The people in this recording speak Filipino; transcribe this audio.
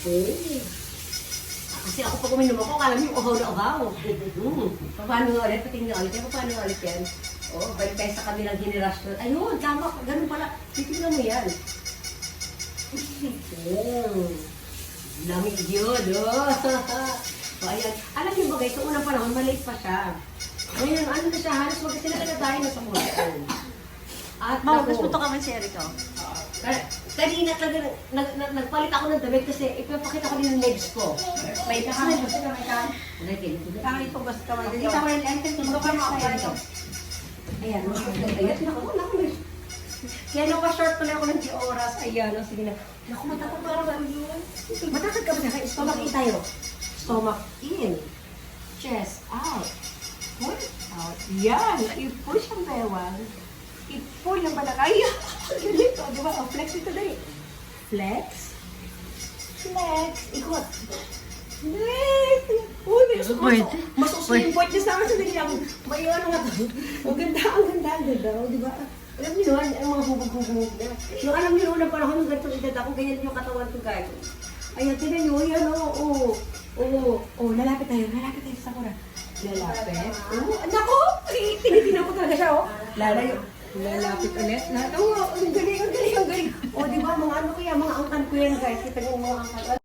Okay. Kasi ako pag uminom ako, kala mo yung uhaw na uhaw. Paano nga ulit? Patingin nga ulit. Paano nga ulit yan? Oo, balik tayo sa kabilang generasyon. Ayun, tama. Ganun pala. Titignan mo yan. Lamig yun, oh. O, ayan. Alam niyo ba guys, sa unang panahon, maliit pa siya. Ngayon, ano na siya, halos magkasila na tayo na sa mula. At Mahugas mo ito ka man si Eric, oh. Kanina talaga, nagpalit ako ng damit kasi ipapakita ko din yung legs ko. May kakamay, basta kamay ka. Kahit po basta kamay. Dito ako yung lenten, tundo ka mga ito. Ayan, ayan, naku, kaya nung pa-short pala ako ng oras, ayan, sige na. Naku, matakot para ba yun? Matakot ka ba na? Stomach in tayo. Stomach in. Chest out. Pull out. Yan, i-push ang bewang. I-pull ang balakay. Dito, di ba? Oh, flex ito dali. Flex. Flex. Ikot. Flex. Uy, mas usimpot niya sa akin sa biglang. May ano nga to. Ang ganda, di ba? Alam niyo yun, ang mga hubog-hubog na. Yung alam niyo unang panahon, yung ganitong edad ako, ganyan yung katawan ko guys. Ayan, tinan niyo, yan, oo. Lalapit tayo sa Sakura. Lalapit. Nako! Tinitingnan ko talaga siya, oh. Lalayo. Lalapit ulit. Oo, ang galing. O, di ba, mga ano kaya, mga angkan ko yan, guys. Kita niyo mga angkan.